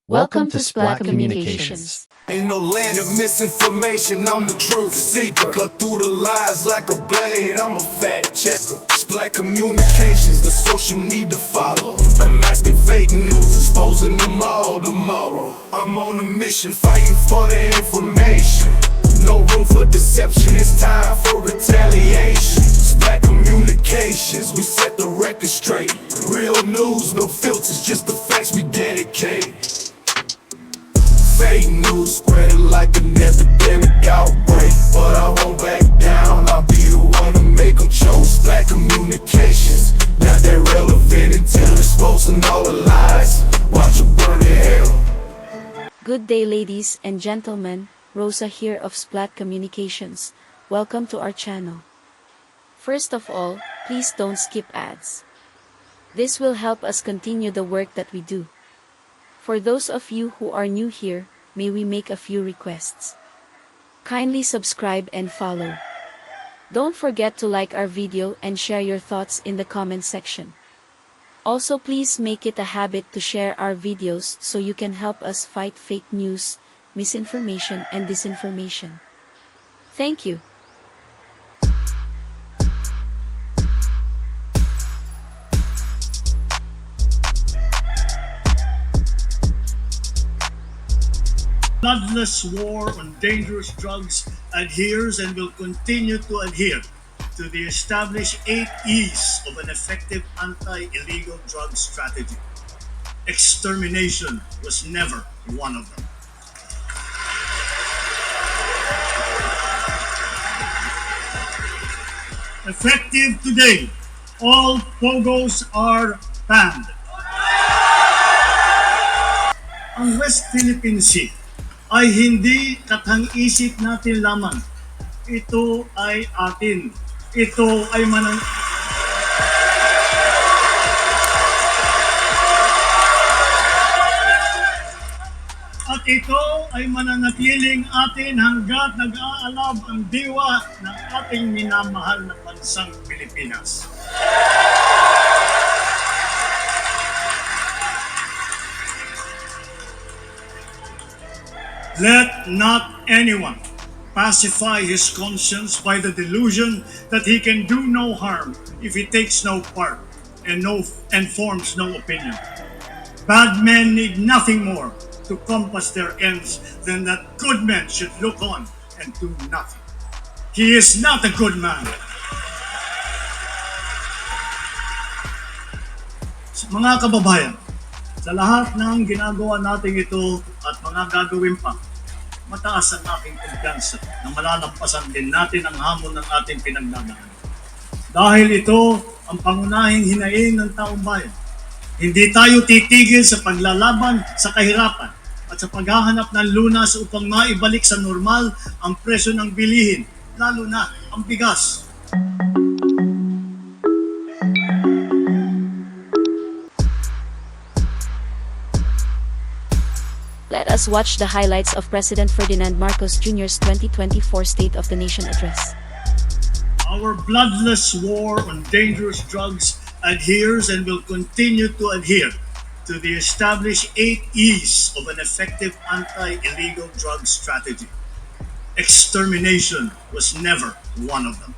Welcome to Splat Communications. Ain't no land of misinformation, I'm the truth seeker. Cut through the lies like a blade, I'm a fact checker. Black communications, the social need to follow. Unmasking fake news, exposing them all tomorrow. I'm on a mission, fighting for the information. No room for deception, it's time for retaliation. Black communications, we set the record straight. Real news, no filters, just the facts we dedicate. Fake news spreading like an epidemic outbreak, but I won't back down, I'll be the one to make them choke. Black communications, not that relevant until exposing all the lies. Watch it burn in hell. Good day, ladies and gentlemen. Rosa here of Splat Communications. Welcome to our channel. First of all, please don't skip ads. This will help us continue the work that we do. For those of you who are new here, may we make a few requests. Kindly subscribe and follow. Don't forget to like our video and share your thoughts in the comment section. Also, please make it a habit to share our videos so you can help us fight fake news, misinformation and disinformation. Thank you. Bloodless war on dangerous drugs adheres and will continue to adhere to the established 8 E's of an effective anti-illegal drug strategy. Extermination was never one of them. Effective today, all Pogos are banned. Ang West Philippine Sea ay hindi katang-isip natin lamang. Ito ay atin. Ito ay At ito ay mananatiling atin hanggat nag-aalab ang diwa ng ating minamahal na bansang Pilipinas. Let not anyone pacify his conscience by the delusion that he can do no harm if he takes no part and forms no opinion. Bad men need nothing more to compass their ends than that good men should look on and do nothing. He is not a good man. Mga kababayan, sa lahat ng ginagawa natin ito at mga gagawin pa, mataas ang aking kumpiyansa na malalampasan din natin ang hamon ng ating pinagdadaanan. Dahil ito ang pangunahing hinaing ng taong bayan. Hindi tayo titigil sa paglalaban sa kahirapan at sa paghahanap ng lunas upang maibalik sa normal ang presyo ng bilihin, lalo na ang bigas. Let us watch the highlights of President Ferdinand Marcos Jr.'s 2024 State of the Nation Address. Our bloodless war on dangerous drugs adheres and will continue to adhere to the established 8 E's of an effective anti-illegal drug strategy. Extermination was never one of them.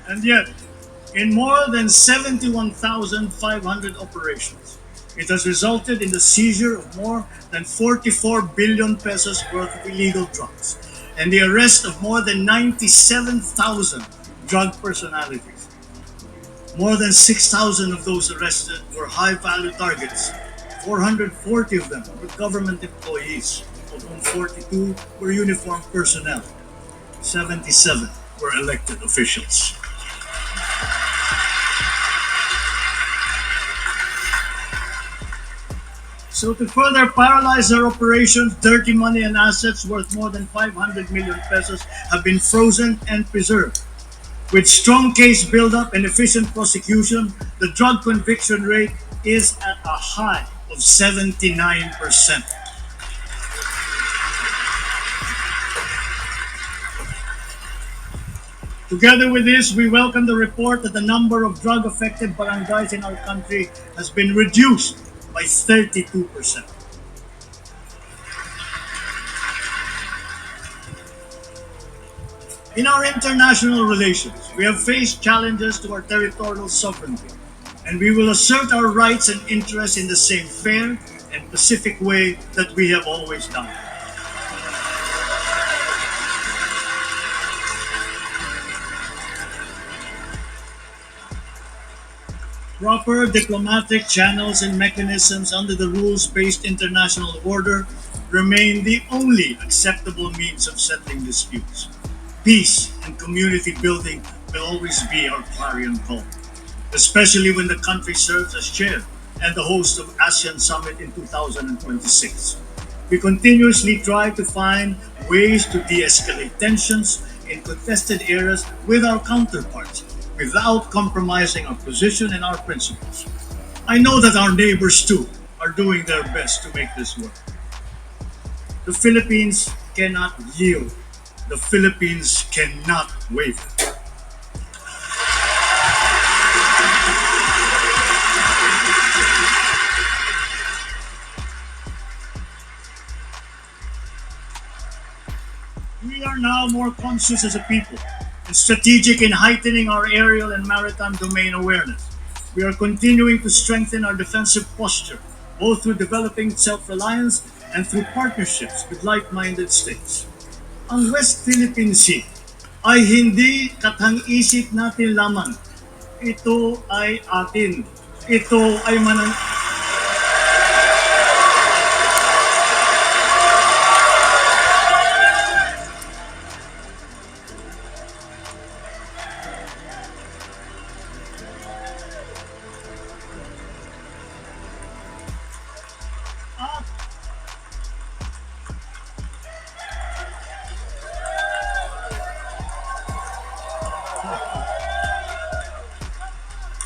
And yet, in more than 71,500 operations, it has resulted in the seizure of more than 44 billion pesos worth of illegal drugs and the arrest of more than 97,000 drug personalities. More than 6,000 of those arrested were high-value targets. 440 of them were government employees, of whom 42 were uniformed personnel. 77 were elected officials. So to further paralyze our operations, dirty money and assets worth more than 500 million pesos have been frozen and preserved. With strong case buildup and efficient prosecution, the drug conviction rate is at a high of 79%. Together with this, we welcome the report that the number of drug-affected barangays in our country has been reduced by 32%. In our international relations, we have faced challenges to our territorial sovereignty, and we will assert our rights and interests in the same fair and pacific way that we have always done. Proper diplomatic channels and mechanisms under the rules-based international order remain the only acceptable means of settling disputes. Peace and community building will always be our clarion call, especially when the country serves as chair and the host of ASEAN Summit in 2026. We continuously try to find ways to de-escalate tensions in contested areas with our counterparts without compromising our position and our principles. I know that our neighbors too are doing their best to make this work. The Philippines cannot yield. The Philippines cannot waver. We are now more conscious as a people and strategic in heightening our aerial and maritime domain awareness. We are continuing to strengthen our defensive posture, both through developing self-reliance and through partnerships with like-minded states. Ang West Philippine Sea ay hindi katang-isip natin lamang. Ito ay atin. Ito ay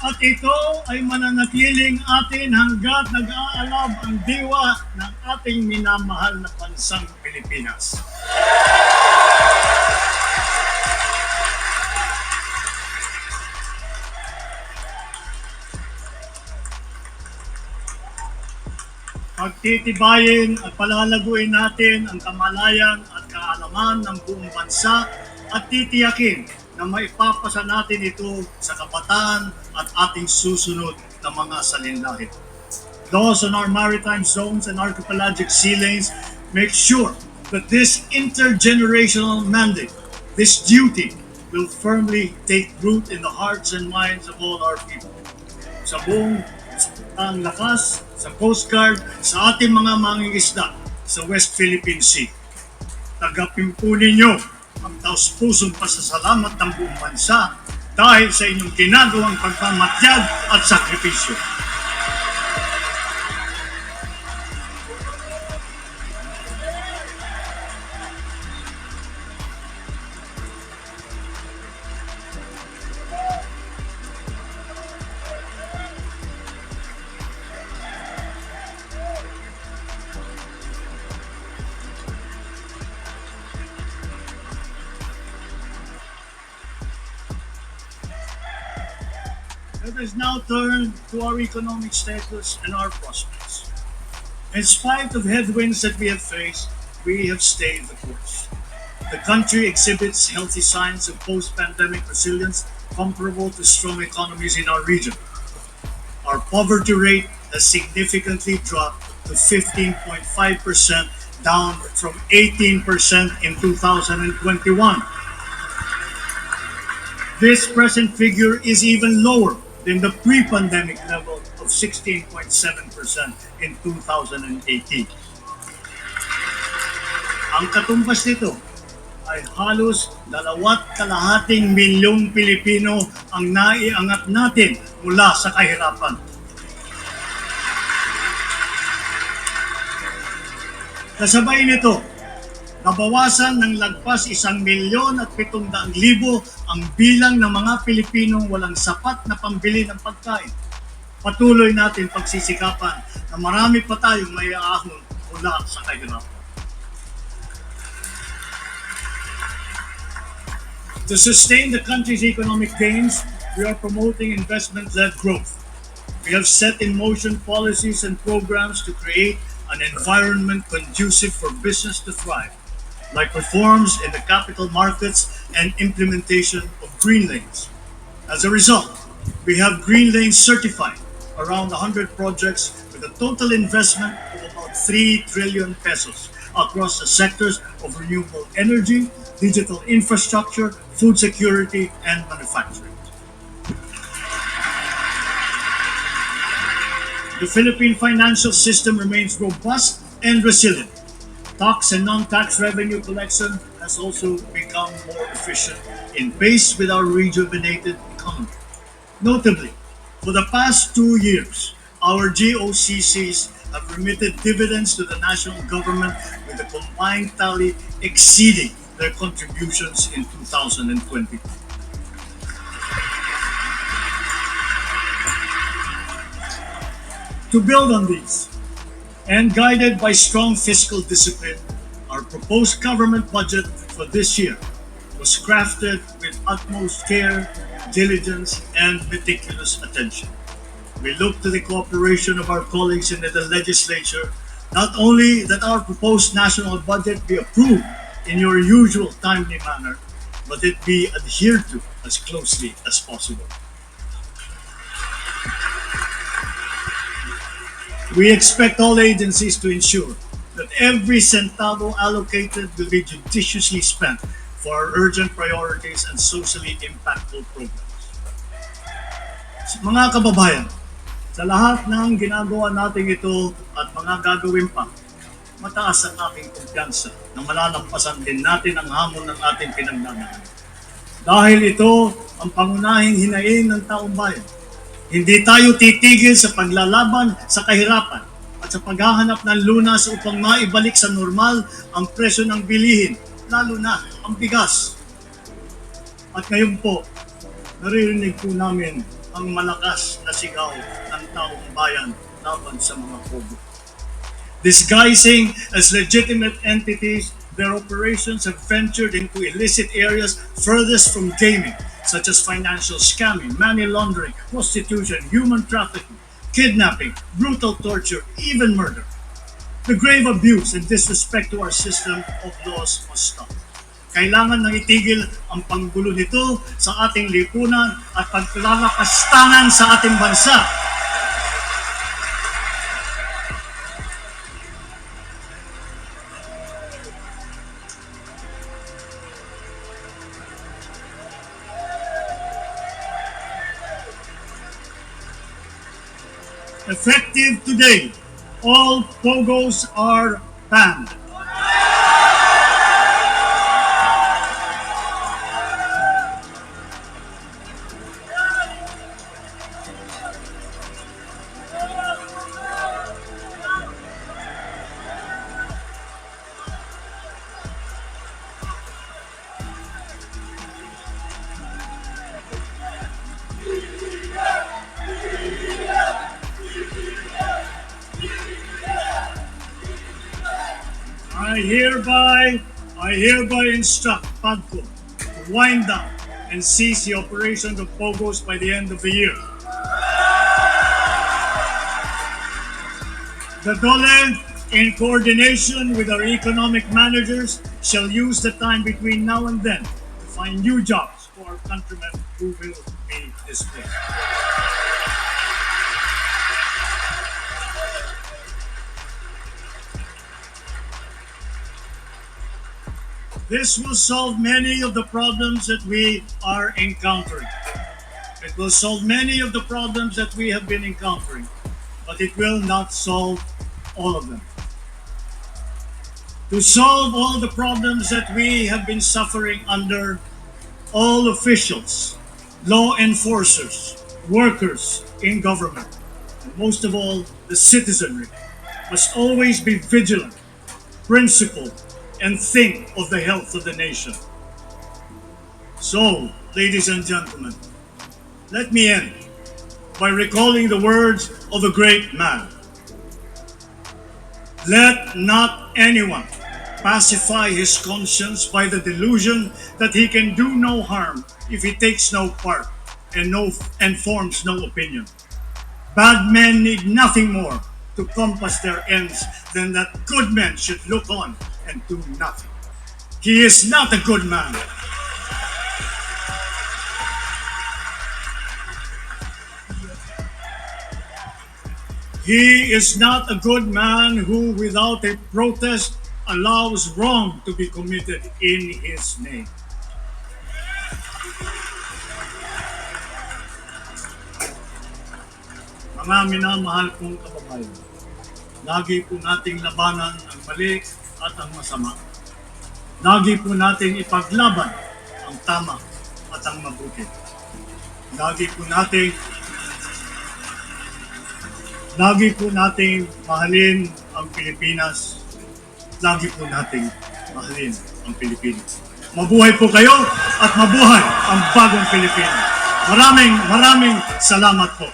At ito ay mananatiling atin hanggat nag-aalab ang diwa ng ating minamahal na bansang Pilipinas. Pagtitibayin at palalaguin natin ang kamalayan at kaalaman ng buong bansa at titiyakin na maipapasa natin ito sa kabataan at ating susunod na mga salinlahi. Those on our maritime zones and archipelagic sea lanes make sure that this intergenerational mandate, this duty, will firmly take root in the hearts and minds of all our people. Sa buong ang lakas, sa Coast Guard, sa ating mga mangingisda sa West Philippine Sea. Tagapin po ninyo ang taus-pusong pasasalamat ng buong bansa dahil sa inyong ginagawang pagmamatyag at sakripisyo. Let us now turn to our economic status and our prospects. In spite of headwinds that we have faced, we have stayed the course. The country exhibits healthy signs of post-pandemic resilience comparable to strong economies in our region. Our poverty rate has significantly dropped to 15.5%, down from 18% in 2021. This present figure is even lower than the pre-pandemic level of 16.7% in 2018. Ang katumbas nito ay halos 2.5 milyong Pilipino ang naiangat natin mula sa kahirapan. Kasabay nito, nabawasan ng lagpas 1,700,000 ang bilang ng mga Pilipinong walang sapat na pambili ng pagkain. patuloy natin pagsisikapan na marami pa tayong may aahon mula sa kahirapan. To sustain the country's economic gains, we are promoting investment-led growth. We have set in motion policies and programs to create an environment conducive for business to thrive, like reforms in the capital markets and implementation of green lanes. As a result, we have green lanes certified around 100 projects with a total investment of about 3 trillion pesos across the sectors of renewable energy, digital infrastructure, food security, and manufacturing. The Philippine financial system remains robust and resilient. Tax and non-tax revenue collection has also become more efficient in pace with our rejuvenated economy. Notably, for the past 2 years, our GOCCs have remitted dividends to the national government with a combined tally exceeding their contributions in 2020. To build on these, and guided by strong fiscal discipline, our proposed government budget for this year was crafted with utmost care, diligence, and meticulous attention. We look to the cooperation of our colleagues in the legislature, not only that our proposed national budget be approved in your usual timely manner, but it be adhered to as closely as possible. We expect all agencies to ensure that every centavo allocated will be judiciously spent for our urgent priorities and socially impactful programs. Mga kababayan, sa lahat ng ginagawa natin ito at mga gagawin pa, mataas ang aking kumpiyansa na malalampasan din natin ang hamon ng ating pinagdadaanan. Dahil ito ang pangunahing hinaing ng taong bayan. Hindi tayo titigil sa paglalaban sa kahirapan at sa paghahanap ng lunas upang maibalik sa normal ang presyo ng bilihin, lalo na ang bigas. At ngayon po, naririnig po namin ang malakas na sigaw ng taong bayan laban sa mga Pogo. Disguising as legitimate entities, their operations have ventured into illicit areas furthest from gaming, such as financial scamming, money laundering, prostitution, human trafficking, kidnapping, brutal torture, even murder. The grave abuse and disrespect to our system of laws must stop. Kailangan nang itigil ang panggulo nito sa ating lipunan at paglalakastangan sa ating bansa. Effective today, all Pogos are banned. I hereby instruct PAGCO to wind down and cease the operation of Pogos by the end of the year. The DOLE, in coordination with our economic managers, shall use the time between now and then to find new jobs for our countrymen who will be displaced. This will solve many of the problems that we are encountering. It will solve many of the problems that we have been encountering, but it will not solve all of them. To solve all the problems that we have been suffering under, all officials, law enforcers, workers in government, and most of all, the citizenry, must always be vigilant, principled, and think of the health of the nation. So, ladies and gentlemen, let me end by recalling the words of a great man. Let not anyone pacify his conscience by the delusion that he can do no harm if he takes no part and forms no opinion. Bad men need nothing more to compass their ends than that good men should look on and do nothing. He is not a good man. He is not a good man who, without a protest, allows wrong to be committed in his name. Mga minamahal kong kababayan, lagi po nating labanan ang mali at ang masama. Lagi po nating ipaglaban ang tama at ang mabuti. Lagi po nating mahalin ang Pilipinas. Lagi po nating mahalin ang Pilipinas. Mabuhay po kayo at mabuhay ang bagong Pilipinas. Maraming salamat po.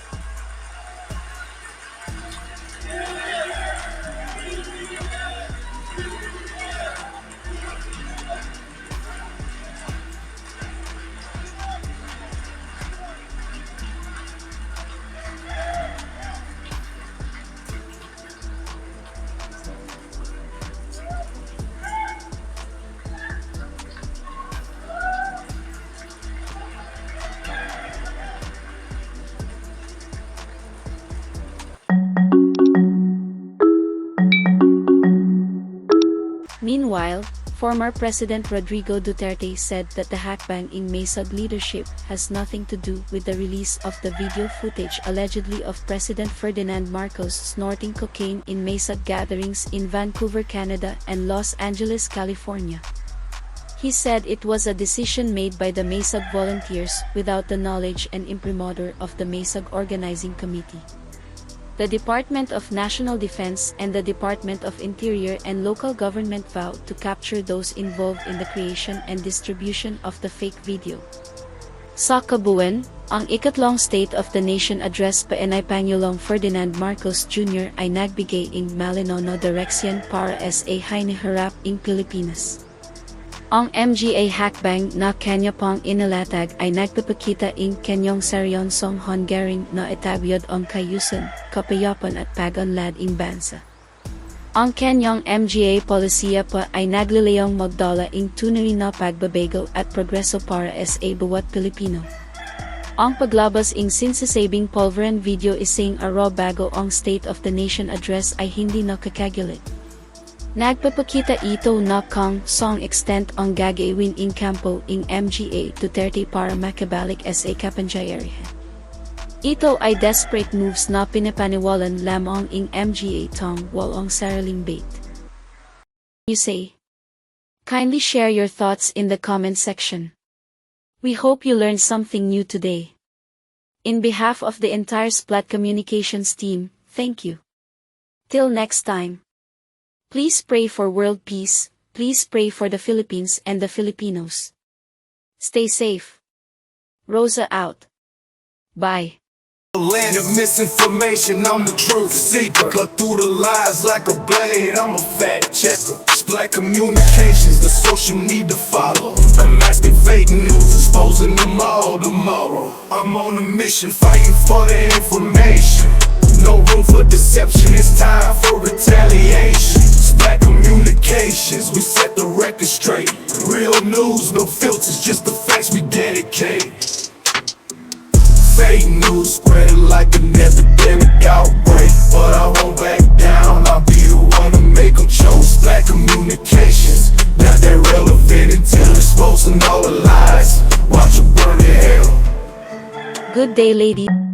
Meanwhile, former President Rodrigo Duterte said that the hackbang in Maysag leadership has nothing to do with the release of the video footage allegedly of President Ferdinand Marcos snorting cocaine in Maysag gatherings in Vancouver, Canada and Los Angeles, California. He said it was a decision made by the Maysag volunteers without the knowledge and imprimatur of the Maysag Organizing Committee. The Department of National Defense and the Department of Interior and local government vowed to capture those involved in the creation and distribution of the fake video. Sa kabuuan, ang ikatlong State of the Nation Address pa Pangulong Ferdinand Marcos Jr. ay nagbigay ng malinaw na direksyon para sa hinaharap ng Pilipinas. Ang MGA hackbang na kanya pang inilatag ay nagpapakita ng kanyang seryosong hanggaring na itabyod ang kayusan, kapayapan at pagunlad ng bansa. Ang kanyang MGA polisiya pa ay naglilayong magdala ng tunay na pagbabago at progreso para sa bawat Pilipino. Ang paglabas ng sinsasabing pulveran video isang araw bago ang State of the Nation Address ay hindi nakakagulat. Nagpapakita ito na kung saan extent ang gagawin ng kampo ng MGA Duterte para makabalik sa kapangyarihan. Ito ay desperate moves na pinapaniwalan lamang ng MGA tong walang sariling bait. You say? Kindly share your thoughts in the comment section. We hope you learned something new today. In behalf of the entire Splat Communications team, thank you. Till next time. Please pray for world peace, please pray for the Philippines and the Filipinos. Stay safe. Rosa out. Bye. Land of misinformation, I'm the truth seeker. Cut through the lies like a blade, I'm a fact checker. Splat communications, the social need to follow. Unmasking fake news, exposing them all tomorrow. I'm on a mission, fighting for the information. No room for deception, it's time for retaliation. Splat communications, we set the record straight. Real news, no filters, just the facts we dedicate. Fake news spreading like an epidemic outbreak, but I won't back down, I'll be the one to make them choke. Splat communications, not that relevant until exposing all the lies. Watch them burn in hell. Good day, ladies.